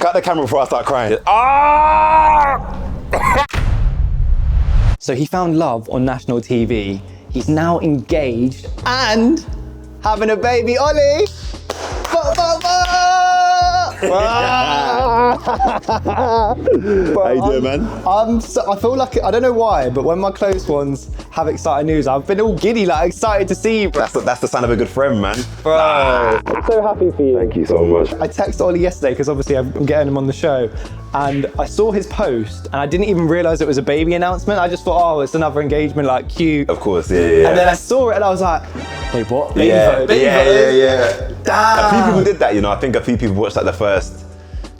Cut the camera before I start crying. Ah! So he found love on national TV. He's now engaged and having a baby, Ollie. How you doing, man? I feel like, I don't know why, but when my close ones have exciting news, I've been all giddy, like excited to see you, bro. That's the sign of a good friend, man. Bro, I'm so happy for you. Thank you so much. I texted Ollie yesterday because obviously I'm getting him on the show, and I saw his post and I didn't even realise it was a baby announcement. I just thought, oh, it's another engagement, like cute. Of course, yeah. And then I saw it and I was like, wait, what? Baby photo. Yeah. Damn. A few people did that, you know. I think a few people watched like the first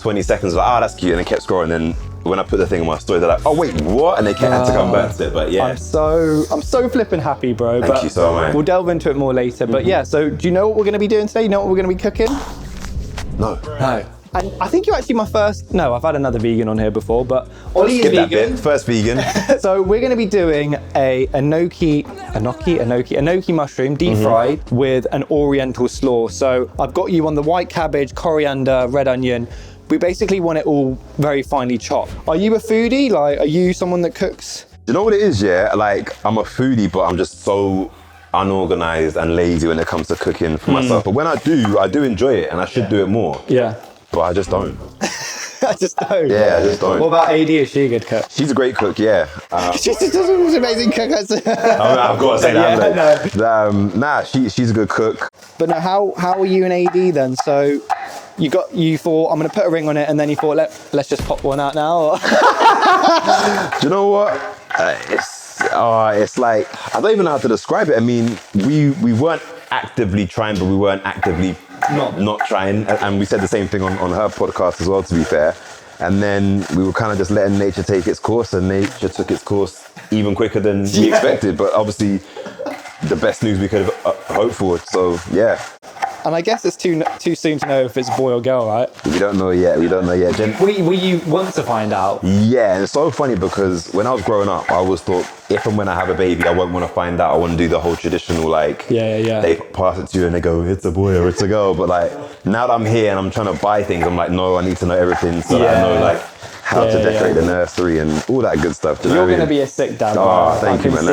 20 seconds, like, oh, that's cute, and they kept scrolling. Then when I put the thing on my story, they're like, oh wait, what? And they had to come back to it. But yeah, I'm so flipping happy, bro. Thank you so much. We'll delve into it more later. But yeah, so do you know what we're going to be doing today? You know what we're going to be cooking? No. And I think you're actually my first. No, I've had another vegan on here before, but Ollie is Skip that vegan. bit. First vegan. So we're going to be doing a enoki mushroom, deep fried with an oriental slaw. So I've got you on the white cabbage, coriander, red onion. We basically want it all very finely chopped. Are you a foodie? Like, are you someone that cooks? You know what it is, yeah? Like, I'm a foodie, but I'm just so unorganized and lazy when it comes to cooking for myself. But when I do enjoy it, and I should do it more. Yeah. But I just don't. I just don't. Yeah, I just don't. What about AD? Is she a good cook? She's a great cook, yeah. She's an amazing cook. I've got to say that. She's a good cook. But no, how are you in AD then? So you thought, I'm going to put a ring on it, and then you thought, let's just pop one out now? Or? Do you know what? It's like, I don't even know how to describe it. I mean, we weren't actively trying, but we weren't actively not trying. And we said the same thing on her podcast as well, to be fair. And then we were kind of just letting nature take its course, and nature took its course even quicker than we expected. But obviously, the best news we could have hoped for. So, yeah. And I guess it's too soon to know if it's a boy or girl, right? We don't know yet. Will you want to find out? Yeah, and it's so funny because when I was growing up, I always thought if and when I have a baby, I won't want to find out. I want to do the whole traditional, like, they pass it to you and they go, it's a boy or it's a girl. But like, now that I'm here and I'm trying to buy things, I'm like, no, I need to know everything so that I know, like, how to decorate the nursery and all that good stuff. You're going to be a sick dad. Oh, thank you, man.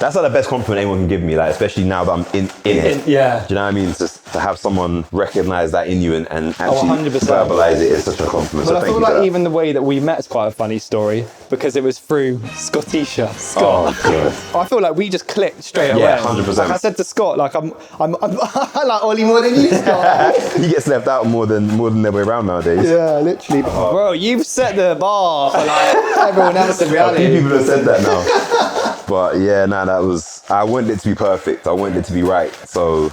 That's like the best compliment anyone can give me, like, especially now that I'm in it. Yeah. Do you know what I mean? Just to have someone recognize that in you and actually 100%. verbalize it is such a compliment. But So I thank feel you for like that. even the way that we met is quite a funny story because it was through Scottisha. Scott. Oh, God. I feel like we just clicked straight away. Yeah, 100%. Like I said to Scott, like I'm I like Ollie more than you, Scott. He gets left out more than the other way around nowadays. Yeah, literally. Bro, you've set the bar for like everyone else in A reality. few people have said that now. But yeah, I wanted it to be perfect. I wanted it to be right. So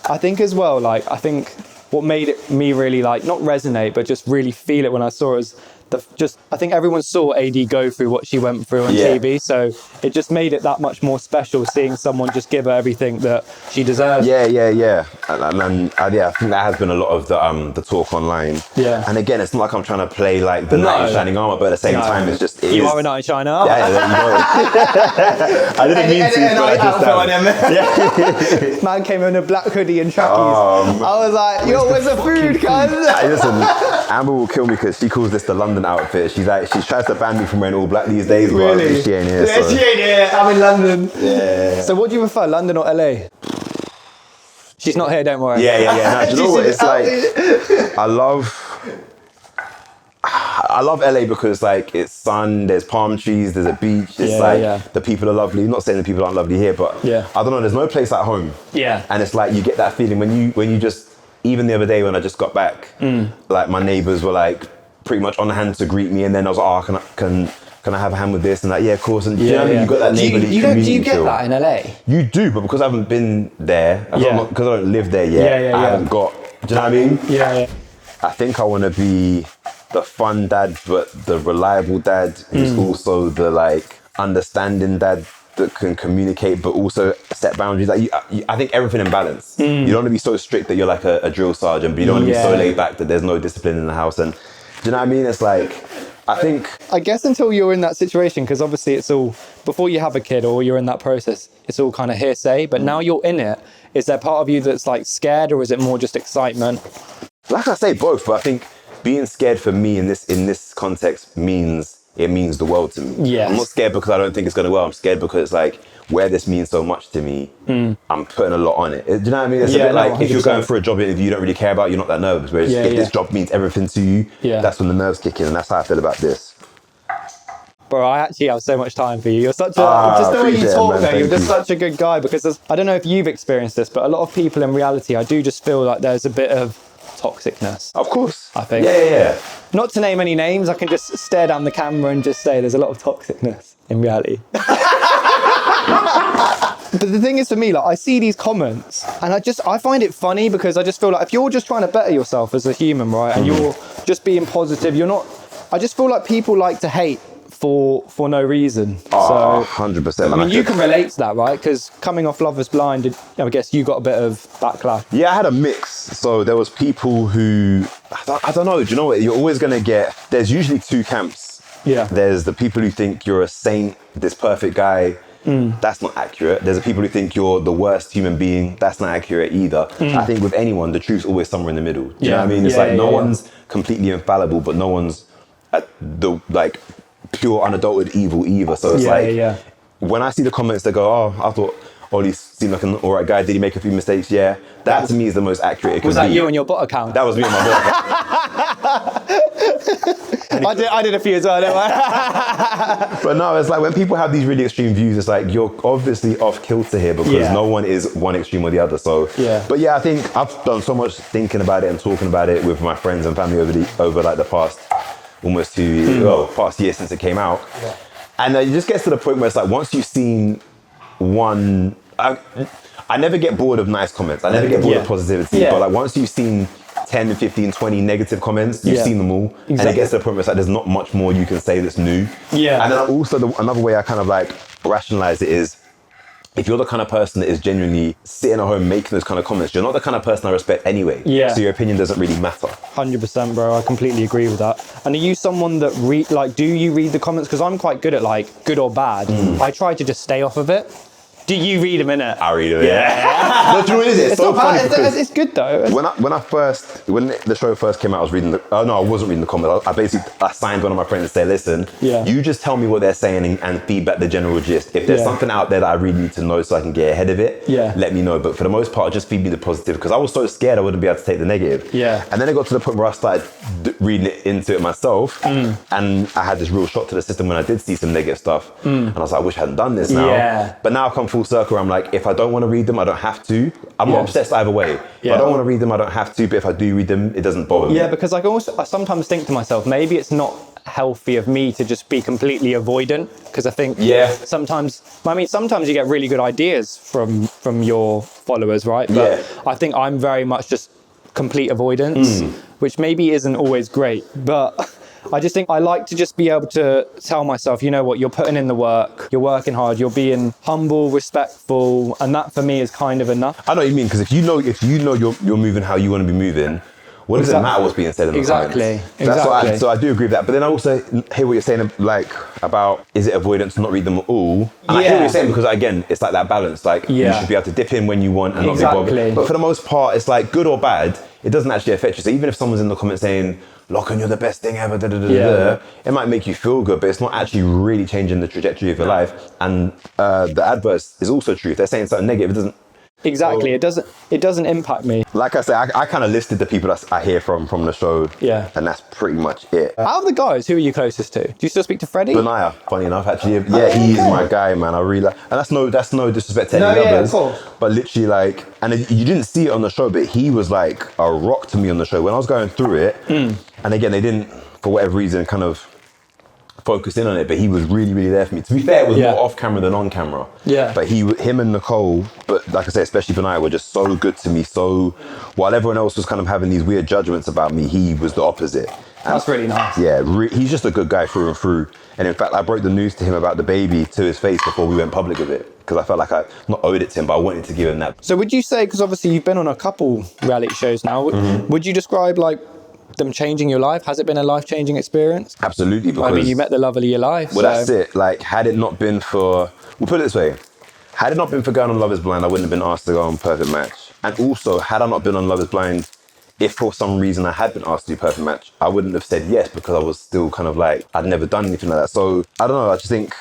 I think as well, like, I think what made me really, like, not resonate, but just really feel it when I saw it was I think everyone saw AD go through what she went through on TV, so it just made it that much more special seeing someone just give her everything that she deserves. Yeah. And I think that has been a lot of the talk online. Yeah. And again, it's not like I'm trying to play like the knight in shining armor, but at the same time, it's just You are a knight in shining armor. Yeah, there you go. I didn't mean to, but I just Man came in a black hoodie and trackies. I was like, yo, where's the food, cuz? Hey, listen, Amber will kill me because she calls this the London outfit. She's like, she tries to ban me from wearing all black these days, Really? but she ain't here. Yeah, So. she ain't here. I'm in London. Yeah. So what do you prefer, London or LA? She's not here, don't worry. Yeah. No, do you know what? It's like, I love LA because like it's sun, there's palm trees, there's a beach. It's the people are lovely. Not saying the people aren't lovely here, but I don't know. There's no place like home. Yeah. And it's like you get that feeling when you just, even the other day when I just got back, like my neighbors were like pretty much on hand to greet me, and then I was like, oh, can I have a hand with this? And like, yeah, of course. And you know what I mean? You got that neighborly community. Do you get that in LA? You do, but because I haven't been there, because I don't live there yet, I haven't got. Do you know what I mean? Yeah. I think I want to be the fun dad, but the reliable dad who's also the like understanding dad that can communicate, but also set boundaries. Like I think everything in balance. You don't want to be so strict that you're like a drill sergeant, but you don't want to be so laid back that there's no discipline in the house. And do you know what I mean? It's like, I guess until you're in that situation, because obviously it's all, before you have a kid or you're in that process, it's all kind of hearsay, but now you're in it. Is there part of you that's like scared, or is it more just excitement? Like I say, both, but I think being scared for me in this context means the world to me. Yes. I'm not scared because I don't think it's going to work. I'm scared because it's like, where this means so much to me, I'm putting a lot on it. Do you know what I mean? It's a bit like 100%. If you're going for a job interview you don't really care about, you're not that nervous. Whereas if this job means everything to you, that's when the nerves kick in, and that's how I feel about this. Bro, I actually have so much time for you. You're such a, just the way you talk though, you're just such a good guy, because I don't know if you've experienced this, but a lot of people in reality, I do just feel like there's a bit of toxicness. Of course. I think. Yeah. Not to name any names, I can just stare down the camera and just say there's a lot of toxicness in reality. But the thing is, for me, like, I see these comments and I find it funny, because I just feel like if you're just trying to better yourself as a human, right, and you're just being positive, I just feel like people like to hate for no reason. Oh, so 100%. I mean, you can relate to that, right? Because coming off Love Is Blind, I guess you got a bit of backlash. Yeah, I had a mix. So there was people who, I don't know, do you know what? You're always going to get, there's usually two camps. Yeah. There's the people who think you're a saint, this perfect guy. That's not accurate. There's the people who think you're the worst human being. That's not accurate either. I think with anyone, the truth's always somewhere in the middle. Do you know what I mean? It's no one's completely infallible, but no one's the pure unadulterated evil either. So it's when I see the comments that go, oh, I thought Ollie seemed like an alright guy, did he make a few mistakes? Yeah. That to me is the most accurate it can be. Was that you on your bot account? That was me on my bot account. I did a few as well, don't I? But no, it's like when people have these really extreme views, it's like you're obviously off kilter here, because no one is one extreme or the other. So but I think I've done so much thinking about it and talking about it with my friends and family over like the past almost 2 years, past year since it came out. And it just gets to the point where it's like, once you've seen one, I never get bored of nice comments. I never get bored of positivity. But like once you've seen 10, 15, 20 negative comments, you've seen them all. Exactly. And it gets to the point where it's like, there's not much more you can say that's new. Yeah. And then also another way I kind of like rationalize it is, if you're the kind of person that is genuinely sitting at home making those kind of comments, you're not the kind of person I respect anyway. Yeah. So your opinion doesn't really matter. 100%, bro. I completely agree with that. And are you someone that do you read the comments? Because I'm quite good at like good or bad. I try to just stay off of it. Do you read them, innit? I read them, yeah. No, do you know what it is? It's so funny because it's good though. When the show first came out, I was reading I wasn't reading the comments. I signed one of my friends to say, listen, you just tell me what they're saying and feedback the general gist. If there's something out there that I really need to know so I can get ahead of it, let me know. But for the most part, just feed me the positive, because I was so scared I wouldn't be able to take the negative. Yeah. And then it got to the point where I started reading into it myself, and I had this real shock to the system when I did see some negative stuff, and I was like, I wish I hadn't done this now. Yeah. But now I've come full circle. I'm like, if I don't want to read them, I don't have to. I'm not obsessed either way. If I don't want to read them, I don't have to. But if I do read them, it doesn't bother me. Yeah, because I sometimes think to myself, maybe it's not healthy of me to just be completely avoidant, because I think sometimes you get really good ideas from your followers, right? But I think I'm very much just complete avoidance, which maybe isn't always great, but I just think I like to just be able to tell myself, you know what, you're putting in the work, you're working hard, you're being humble, respectful, and that for me is kind of enough. I know what you mean, because if you know you're moving how you want to be moving, what does it matter what's being said in the comments? Exactly. So I do agree with that. But then I also hear what you're saying, like, about, is it avoidance to not read them all? And I hear what you're saying, because again, it's like that balance. Like, you should be able to dip in when you want and not be bothered. But for the most part, it's like, good or bad, it doesn't actually affect you. So even if someone's in the comments saying, Lachlan, you're the best thing ever, it might make you feel good, but it's not actually really changing the trajectory of your life. And the adverse is also true. If they're saying something negative, it doesn't. Exactly, it doesn't impact me. Like I said, I kind of listed the people that I hear from the show, and that's pretty much it. Out of the guys, who are you closest to? Do you still speak to Freddie? Benaya, funny enough, actually. Yeah, he is my guy, man. I really like, and that's no disrespect to any others, but literally, like, and you didn't see it on the show, but he was like a rock to me on the show when I was going through it. And again, they didn't, for whatever reason, kind of focus in on it, but he was really, really there for me. To be fair, it was more off camera than on camera. Yeah. But him and Nicole, but like I said, especially Benaya, were just so good to me. So while everyone else was kind of having these weird judgments about me, he was the opposite. And that's really nice. Yeah, he's just a good guy through and through. And in fact, I broke the news to him about the baby to his face before we went public with it, because I felt like I not owed it to him, but I wanted to give him that. So would you say, because obviously you've been on a couple reality shows now, would you describe like them changing your life? Has it been a life-changing experience? Absolutely, because I mean, you met the love of your life. Well, that's it. Like, had it not been for, we'll put it this way, had it not been for going on Love Is Blind, I wouldn't have been asked to go on Perfect Match. And also, had I not been on Love Is Blind, if for some reason I had been asked to do Perfect Match, I wouldn't have said yes because I was still kind of like, I'd never done anything like that. So I don't know, I just think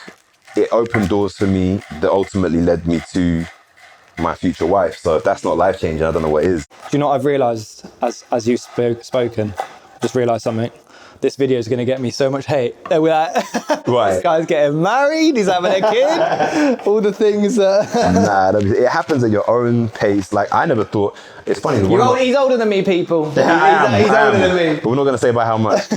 it opened doors for me that ultimately led me to my future wife. So if that's not life-changing, I don't know what is. Do you know what I've realised as you've spoken? Just realised something. This video is going to get me so much hate. We're like, Right. This guy's getting married, he's having a kid, all the things that... Nah, it happens at your own pace. Like, I never thought, it's funny. He's older than me, people. He's older than me. But we're not going to say by how much.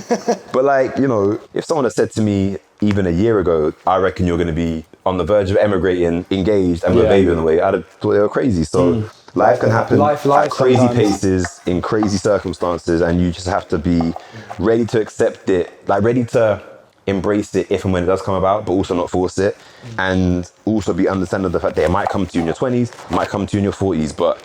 But like, you know, if someone had said to me even a year ago, I reckon you're going to be on the verge of emigrating, engaged, and with a baby on the way, I'd have thought they were crazy. So life can happen at crazy sometimes. Paces, in crazy circumstances, and you just have to be ready to accept it, like ready to embrace it if and when it does come about, but also not force it, and also be understanding of the fact that it might come to you in your 20s, it might come to you in your 40s, but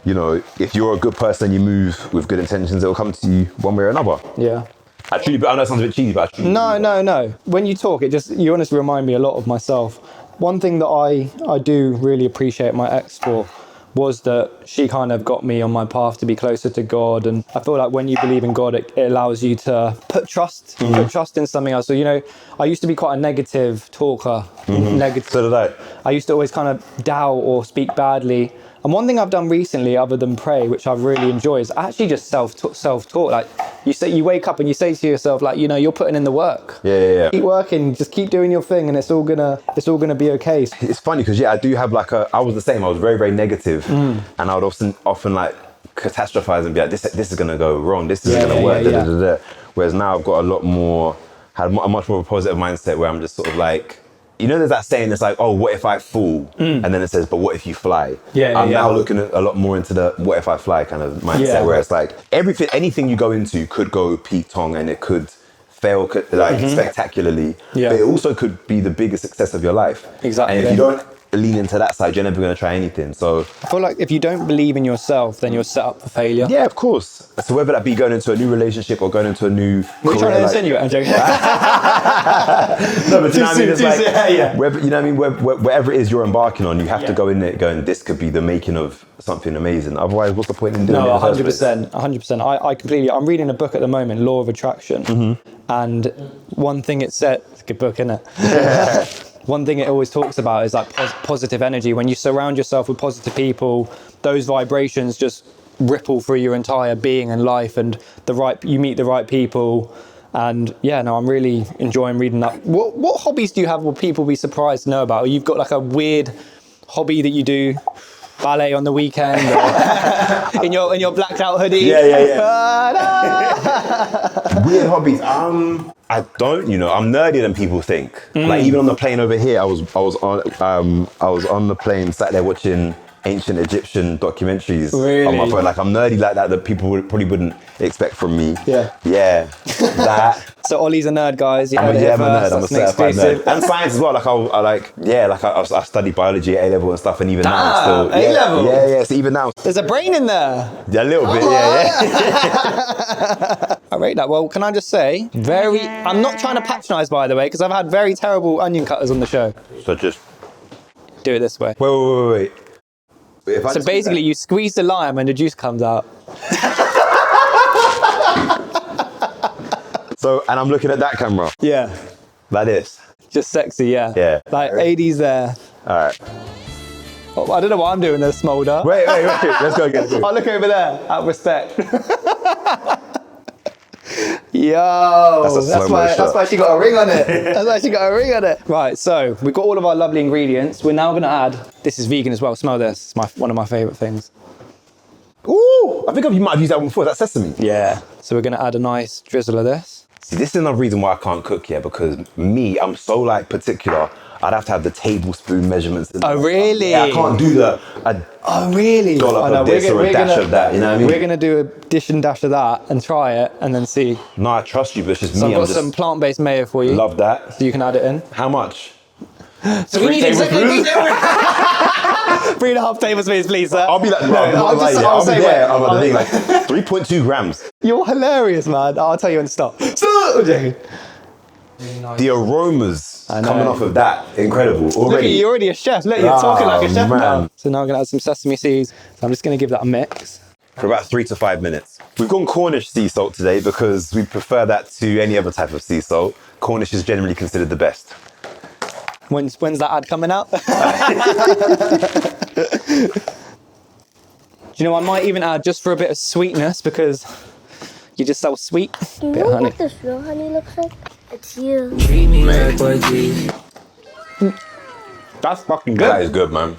you know, if you're a good person, you move with good intentions, it will come to you one way or another. Yeah. I know it sounds a bit cheesy, but No. When you talk, you honestly remind me a lot of myself. One thing that I do really appreciate my ex for was that she kind of got me on my path to be closer to God. And I feel like when you believe in God, it allows you to put trust in something else. So, you know, I used to be quite a negative talker. Negative. So did I. I used to always kind of doubt or speak badly. And one thing I've done recently, other than pray, which I've really enjoyed, is actually just self-talk. Like you wake up and you say to yourself, like, you know, you're putting in the work. Yeah. Keep working, just keep doing your thing, and it's all gonna be okay. It's funny because I do have I was the same. I was very, very negative, and I would often like catastrophize and be like, this is gonna go wrong. This isn't gonna work. Whereas now I've got a much more of a positive mindset where I'm just sort of like, you know, there's that saying, it's like, oh, what if I fall? And then it says, but what if you fly? I'm now looking a lot more into the what if I fly kind of mindset, where it's like anything you go into could go Pete Tong and it could fail spectacularly, but it also could be the biggest success of your life. Exactly. And if you don't lean into that side, you're never going to try anything. So I feel like if you don't believe in yourself, then you're set up for failure. Yeah, of course. So whether that be going into a new relationship or going into a new What are you trying to insinuate? I'm joking. No, but you know what I mean? It's like, whether, you know what I mean? Whatever it is you're embarking on, you have to go in there going, this could be the making of something amazing. Otherwise, what's the point in doing it? No, 100%. I completely, I'm reading a book at the moment, Law of Attraction. And one thing it said, it's a good book, isn't it? One thing it always talks about is like positive energy. When you surround yourself with positive people, those vibrations just ripple through your entire being and life, and you meet the right people. And I'm really enjoying reading that. What hobbies do you have? Will people be surprised to know about? Or you've got like a weird hobby that you do? Ballet on the weekend, or in your blacked out hoodie. Weird hobbies. I don't. You know, I'm nerdier than people think. Like even on the plane over here, I was on the plane, sat there watching ancient Egyptian documentaries on my phone. Like I'm nerdy like that people probably wouldn't expect from me. Yeah. That. So Ollie's a nerd, guys. I'm a nerd. I'm a certified nerd. And science as well. I studied biology at A-level and stuff, and even now I'm still A-level. Yeah. So even now there's a brain in there. Yeah, a little bit. I rate that. Well, can I just say, I'm not trying to patronise, by the way, because I've had very terrible onion cutters on the show. So just do it this way. Wait. So basically, you squeeze the lime and the juice comes out. So, and I'm looking at that camera. Yeah. Like this. Just sexy, yeah. Yeah. Like 80s there. All right. Oh, I don't know what I'm doing there, Smolder. Wait. Let's go again. I'll look over there, out of respect. Yo, that's why she got a ring on it. Right, so we've got all of our lovely ingredients. We're now going to add, this is vegan as well, smell this. It's one of my favourite things. Ooh, I think you might have used that one before. That's sesame. Yeah. So we're going to add a nice drizzle of this. See, this is another reason why I can't cook yet, because I'm so like particular. I'd have to have the tablespoon measurements. Oh, really? Yeah, I can't do dollop of this or a dash of that, you know what I mean? We're going to do a dish and dash of that and try it and then see. No, I trust you, but it's just so me. I've got some plant-based mayo for you. Love that. So you can add it in. How much? So we need 3.5 tablespoons, please, sir. I'll be like, I'll be there. I'm like 3.2 grams. You're hilarious, man. I'll tell you when to stop. The aromas coming off of that, incredible. Already. Look, you're already a chef. Look, you're talking like a chef now. So now I'm going to add some sesame seeds. So I'm just going to give that a mix. for about 3 to 5 minutes. We've gone Cornish sea salt today because we prefer that to any other type of sea salt. Cornish is generally considered the best. When's that ad coming out? Do you know, I might even add just for a bit of sweetness because you're just so sweet. Do you Bit of know honey. what this real honey looks like? It's you. That's fucking good. That is good, man.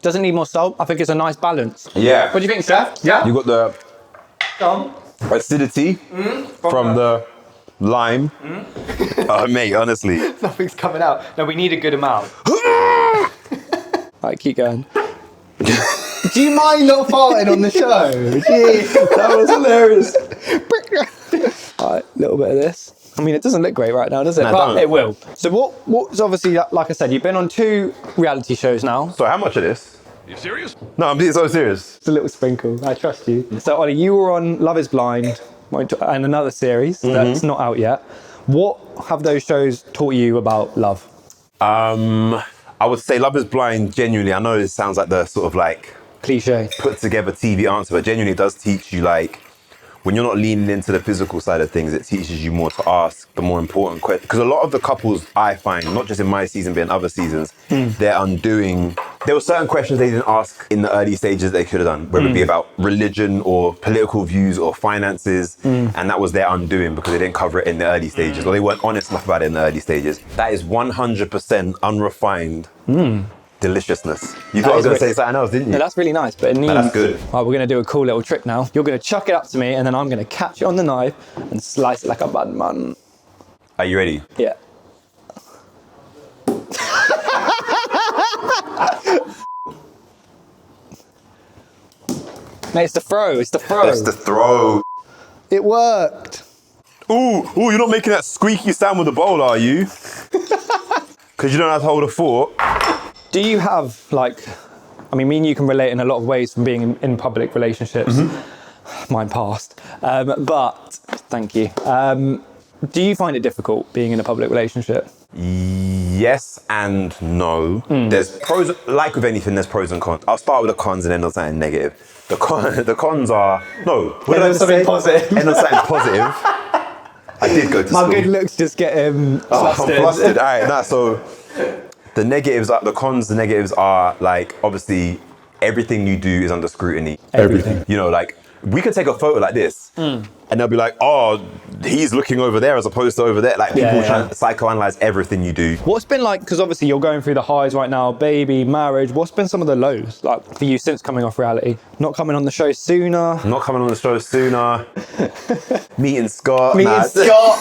Doesn't need more salt. I think it's a nice balance. Yeah. What do you think, Chef? Yeah. You got the acidity from the lime. Oh, mate, honestly. Nothing's coming out. No, we need a good amount. Right, keep going. Do you mind not farting on the show? Jeez. That was hilarious. Alright, a little bit of this. I mean, it doesn't look great right now, does it? No, But don't. it will. So what's obviously, like I said, you've been on 2 reality shows now. So how much of this? You serious? No, I'm being so serious. It's a little sprinkle. I trust you. So, Ollie, you were on Love is Blind and another series that's not out yet. What have those shows taught you about love? I would say Love is Blind, genuinely, I know it sounds like the sort of like Cliche. put together TV answer, but genuinely does teach you, like, when you're not leaning into the physical side of things, it teaches you more to ask the more important questions. Because a lot of the couples I find, not just in my season, but in other seasons, they're undoing. There were certain questions they didn't ask in the early stages they could have done, whether it be about religion or political views or finances, and that was their undoing because they didn't cover it in the early stages, or they weren't honest enough about it in the early stages. That is 100% unrefined deliciousness. You thought I was going to say something else, didn't you? No, that's really nice, but it needs... No, that's good. Right, we're going to do a cool little trick now. You're going to chuck it up to me, and then I'm going to catch it on the knife and slice it like a bun bun. Are you ready? Yeah. Mate, it's the throw. It's the throw. That's the throw. It worked. Ooh, you're not making that squeaky sound with the bowl, are you? Because you don't have to hold a fork. Do you have, like, I mean, me and you can relate in a lot of ways from being in public relationships. Mine passed. But, thank you. Do you find it difficult being in a public relationship? Yes and no. There's pros, like with anything, there's pros and cons. I'll start with the cons and end on something negative. The cons are, what did I just say? Positive. End on something positive. I did go to school. My good looks just get flustered. I'm flustered. All right, nah, so the negatives are, the cons, the negatives are, like, obviously, everything you do is under scrutiny. Everything. You know, like, we could take a photo like this, and they'll be like, oh, he's looking over there as opposed to over there. Like, people trying to psychoanalyze everything you do. What's been like, because obviously you're going through the highs right now, baby, marriage, what's been some of the lows, like, for you since coming off reality? Not coming on the show sooner. Not coming on the show sooner. Meeting Scott. Meeting Scott.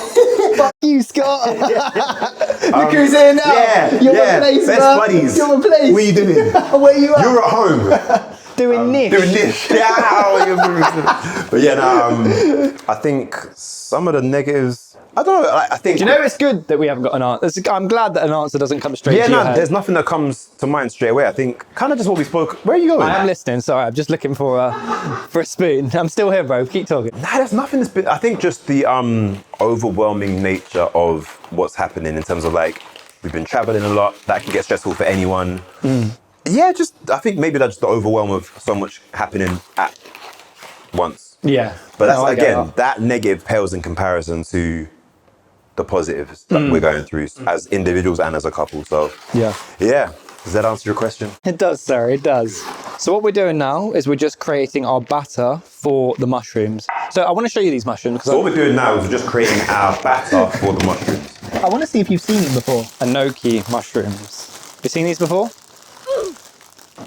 Fuck you, Scott. Look who's here now. Yeah, You're my place, best man. buddies. You're my place. What are you doing? Where you at? You're at home. Doing niche. Doing niche. Yeah. But yeah, no, I think some of the negatives, I don't know, I think... Do you know it's good that we haven't got an answer? I'm glad that an answer doesn't come straight to your head. There's nothing that comes to mind straight away. I think kind of just what we spoke. Where are you going? I am listening, sorry, I'm just looking for a spoon. I'm still here, bro, keep talking. Nah, there's nothing that's been... I think just the overwhelming nature of what's happening in terms of, like, we've been traveling a lot. That can get stressful for anyone. Yeah, I think maybe that's just the overwhelm of so much happening at once. Yeah. But that's, again, that negative pales in comparison to the positives that we're going through as individuals and as a couple. So, yeah. Does that answer your question? It does, sir, it does. So what we're doing now is we're just creating our batter for the mushrooms. So I want to show you these mushrooms. So what we're doing now is we're just creating our batter for the mushrooms. I want to see if you've seen them before. Enoki mushrooms. You seen these before?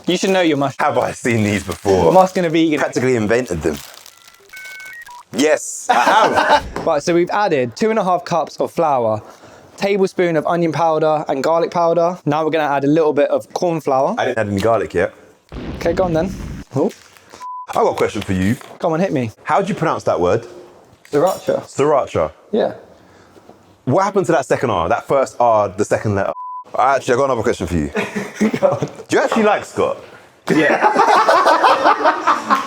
You should know your mushrooms. Have I seen these before? I'm asking a vegan. Practically invented them. Yes, I have. Right, so we've added 2.5 cups of flour, tablespoon of onion powder and garlic powder. Now we're going to add a little bit of corn flour. I didn't add any garlic yet. Okay, go on then. Oh. I've got a question for you. Come on, hit me. How do you pronounce that word? Sriracha. Sriracha. Yeah. What happened to that second R? That first R, the second letter? Actually, I've got another question for you. Do you actually like Scott? Yeah.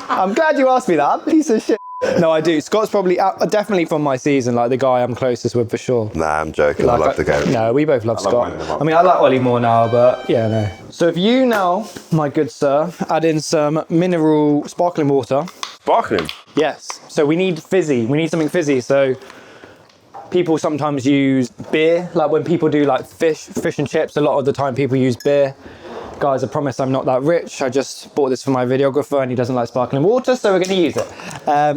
I'm glad you asked me that, piece of shit. No, I do. Scott's probably definitely from my season, like the guy I'm closest with for sure. Nah, I'm joking. I love the guy. No, we both love Scott. I mean, I like Ollie more now, but yeah, no. So if you now, my good sir, add in some mineral sparkling water. Sparkling? Yes. So we need fizzy. We need something fizzy. So people sometimes use beer. Like when people do like fish and chips, a lot of the time people use beer. Guys, I promise I'm not that rich. I just bought this for my videographer and he doesn't like sparkling water, so we're going to use it.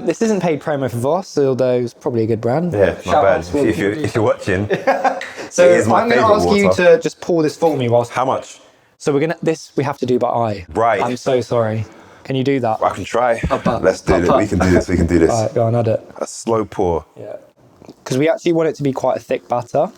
This isn't paid promo for Voss, although it's probably a good brand. Yeah, not bad. If you're watching, so I'm going to ask you to just pour this for me whilst... How much? So we have to do by eye. Right. I'm so sorry. Can you do that? I can try. Let's do it. We can do this. All right, go on, add it. A slow pour. Yeah. Because we actually want it to be quite a thick batter.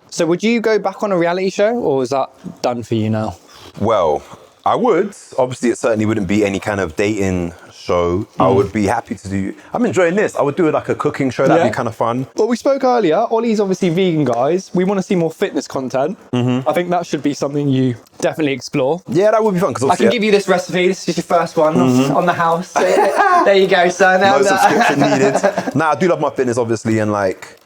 So would you go back on a reality show, or is that done for you now? Well, I would. Obviously, it certainly wouldn't be any kind of dating show. I would be happy to do... I'm enjoying this. I would do like a cooking show. That'd be kind of fun. Well, we spoke earlier. Ollie's obviously vegan, guys. We want to see more fitness content. I think that should be something you definitely explore. Yeah, that would be fun. I can give you this recipe. This is your first one on the house. There you go, son. No subscription needed. Nah, I do love my fitness, obviously, and like...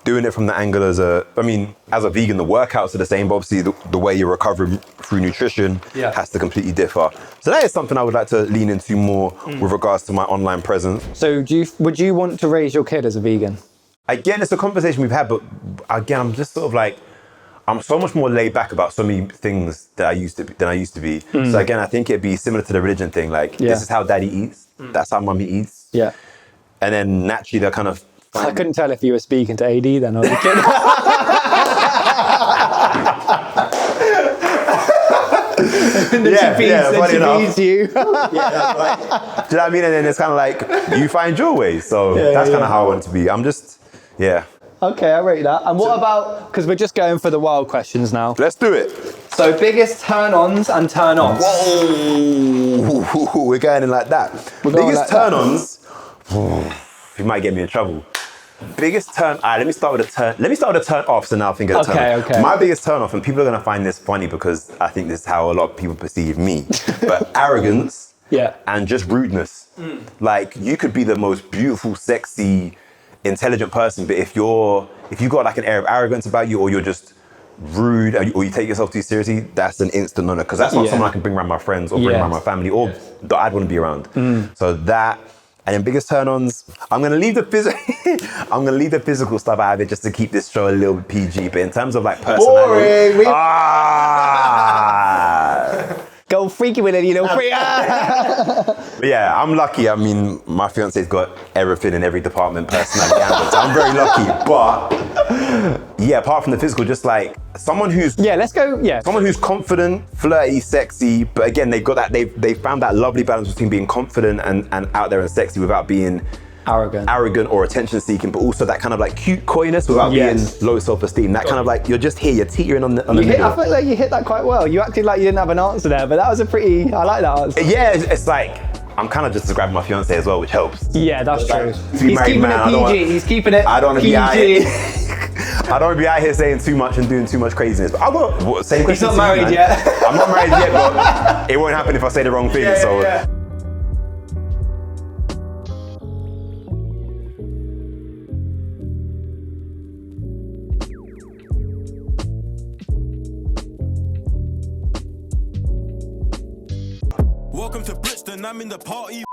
doing it from the angle as a vegan, the workouts are the same, but obviously the way you're recovering through nutrition has to completely differ. So that is something I would like to lean into more with regards to my online presence. So would you want to raise your kid as a vegan? Again, it's a conversation we've had, but again, I'm just sort of like, I'm so much more laid back about so many things than I used to be. So again, I think it'd be similar to the religion thing. Like, this is how daddy eats. That's how mummy eats. Yeah. And then naturally they're kind of... I couldn't tell if you were speaking to AD then, or the kid. Funny enough. You. Do you know what I mean? And then it's kind of like, you find your way. So that's kind of how I want it to be. I'm just, Okay, I rate that. And what about, because we're just going for the wild questions now. Let's do it. So biggest turn-ons and turn-offs. Whoa, we're going in like that. Biggest turn-ons, you might get me in trouble. Biggest turn, let me start with a turn-offs and now think of the turn-off. Okay. My biggest turn-off, and people are going to find this funny because I think this is how a lot of people perceive me, but arrogance and just rudeness. Like, you could be the most beautiful, sexy, intelligent person, but if you got like an air of arrogance about you, or you're just rude, or you take yourself too seriously, that's an instant no-no, because that's not someone I can bring around my friends or bring around my family, or that I'd want to be around. So that, and then biggest turn-ons, I'm gonna leave the physical stuff out of it just to keep this show a little bit PG. But in terms of like personality, boring. Go freaky with it, you know. But yeah, I'm lucky. I mean, my fiance's got everything in every department, personality, and so I'm very lucky. But yeah, apart from the physical, just like someone who's someone who's confident, flirty, sexy. But again, they found that lovely balance between being confident and out there and sexy without being arrogant or attention seeking, but also that kind of like cute coyness without being low self-esteem. That kind of like, you're just here, you're teetering on the middle. I feel like you hit that quite well. You acted like you didn't have an answer there, but that was I like that answer. Yeah, it's like, I'm kind of just describing my fiance as well, which helps. Yeah, that's true. He's keeping it PG. He's keeping it PG. I don't want to be out here. I don't want to be out here saying too much and doing too much craziness. But He's not married yet. I'm not married yet, but it won't happen if I say the wrong thing. Yeah. Welcome to Brixton, I'm in the party.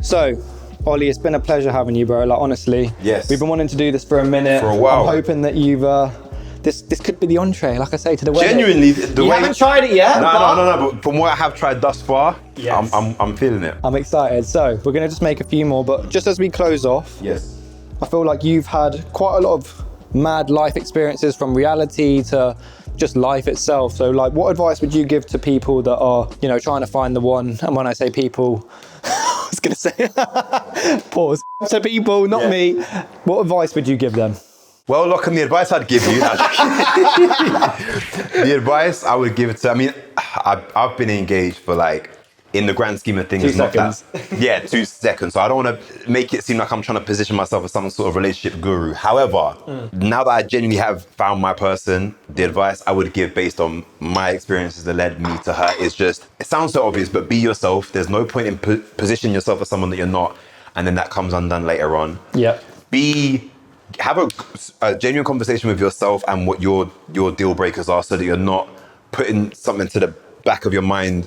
So, Ollie, it's been a pleasure having you, bro. Like, honestly. Yes. We've been wanting to do this for a minute. For a while. I'm hoping that you've, this could be the entree, like I say, to the wedding. Genuinely, you haven't tried it yet? No, but from what I have tried thus far, yes. I'm feeling it. I'm excited. So, we're gonna just make a few more, but just as we close off, yes, I feel like you've had quite a lot of mad life experiences, from reality to just life itself. So, like, what advice would you give to people that are, you know, trying to find the one? And when I say people, I was gonna say, pause. To people, not me. What advice would you give them? Well, look, and the advice I'd give you, the advice I would give it to, I mean, I've been engaged for like in the grand scheme of things, 2 it's not seconds. that. Yeah, 2 seconds. So I don't want to make it seem like I'm trying to position myself as some sort of relationship guru. However, now that I genuinely have found my person, the advice I would give based on my experiences that led me to her is just, it sounds so obvious, but be yourself. There's no point in positioning yourself as someone that you're not, and then that comes undone later on. Yeah. Have a genuine conversation with yourself and what your deal breakers are, so that you're not putting something to the back of your mind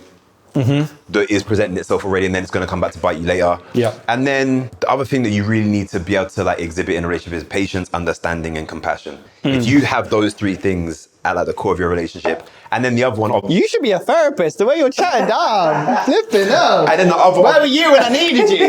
that is presenting itself already, and then it's going to come back to bite you later. Yeah. And then the other thing that you really need to be able to like exhibit in a relationship is patience, understanding, and compassion. If you have those 3 things at like the core of your relationship, and then the other one, You should be a therapist. The way you're chatting down, flipping out. and then the other, Where were you when I needed you?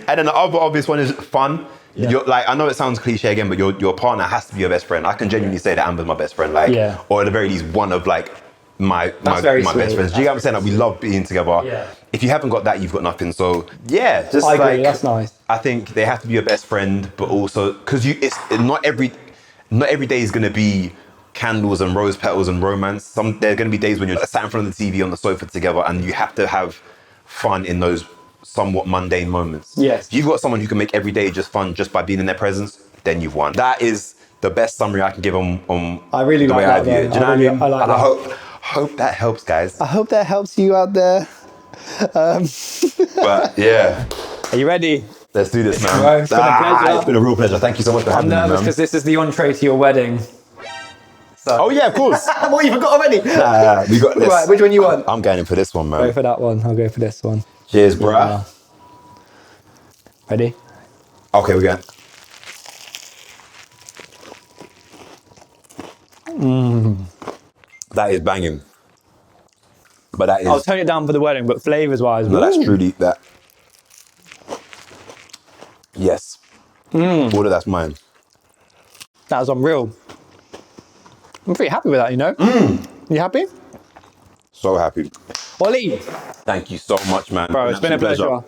and then the other obvious one is fun. Yeah. You're, like, I know it sounds cliche again, but your partner has to be your best friend. I can genuinely say that Amber's my best friend, like, Yeah. or at the very least one of like my very best sweet. friends. Do you get what I'm saying? Like, we love being together. Yeah. If you haven't got that, you've got nothing. So yeah, just I agree, like, that's nice. I think they have to be your best friend, but also because it's not every day is gonna be candles and rose petals and romance. There're gonna be days when you're sat in front of the TV on the sofa together, and you have to have fun in those somewhat mundane moments. Yes. If you've got someone who can make every day just fun just by being in their presence, then you've won. That is the best summary I can give on I really the like way that, I view it. though. Do you know what I mean? I like and that. I hope that helps, guys. I hope that helps you out there. But yeah, Are you ready? let's do this, man. Bro, it's been a pleasure. It's been a real pleasure. Thank you so much for I'm having me, nervous man. because this is the entree to your wedding. Oh yeah, of course. What, you forgot already? We got this. Right, which one you want? I'm going in for this one, Go man. for that one. I'll go for this one. Cheers, bruh. Ready? Okay, we're going. That is banging. But that is. I'll tone it down for the wedding, but flavours wise, No, that's truly that. Yes. All of that's mine. that was unreal. I'm pretty happy with that, you know? You happy? So happy. Ollie, Thank you so much, man. bro, it's been a pleasure.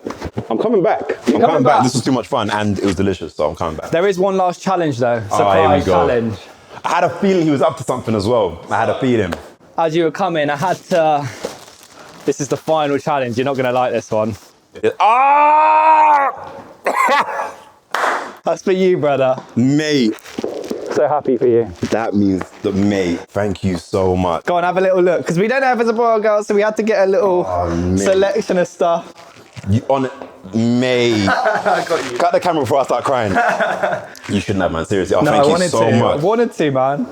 I'm coming back. I'm coming coming back? back. This was too much fun and it was delicious, so I'm coming back. There is one last challenge though. Here we Surprise go. challenge. I had a feeling he was up to something as well. I had a feeling. As you were coming, I had to. This is the final challenge. You're not going to like this one. Ah! That's for you, brother. Mate, So happy for you. that means the mate. Thank you so much. Go and have a little look, because we don't know if it's a boy or girl, so we had to get a little mate. selection of stuff. You on it, mate. I got you. Cut the camera before I start crying. You shouldn't have, man. Seriously. Oh, No, thank I you wanted so to. much. I wanted to, man.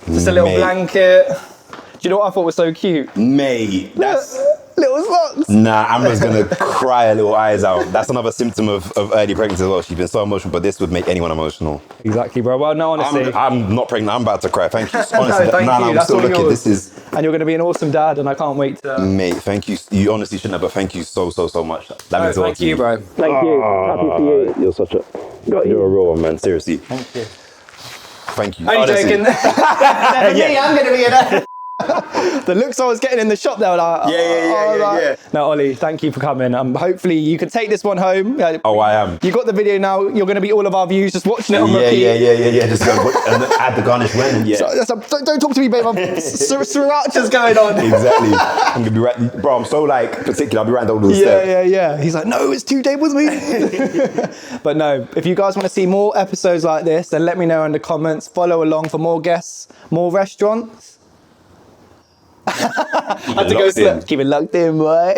Just a little Mate. blanket. Do you know what I thought was so cute? Mate, that's. Little socks. Nah, Amber's gonna cry her little eyes out. That's another symptom of early pregnancy as well. She's been so emotional, but this would make anyone emotional. Exactly, bro. Well, no, honestly. I'm not pregnant. I'm about to cry. Thank you. Honestly, No, thank you. I'm That's still all looking. yours. This is, And you're going to be an awesome dad, and I can't wait to. mate. Thank you. You honestly shouldn't have, but thank you so much. That means a lot Thank to you, me. bro. Thank you. Happy for you. You're such a. You're a real one, man. Seriously. Thank you. Thank you. Only Honestly. joking. Definitely, Yeah. I'm going to be in it. The looks I was getting in the shop there, like, Yeah. No, Ollie, thank you for coming. Hopefully you can take this one home. Oh, I am. You got the video now. You're going to be all of our views just watching it on Yeah. repeat. Just go and add the garnish when. Yeah. Don't talk to me, babe. Sriracha's going on. Exactly. I'm gonna be right, bro. I'm so like particular. I'll be writing all those steps. Yeah. He's like, no, it's 2 tablespoons. But no, if you guys want to see more episodes like this, then let me know in the comments. Follow along for more guests, more restaurants. I had to go locked in. keep it locked in, boy.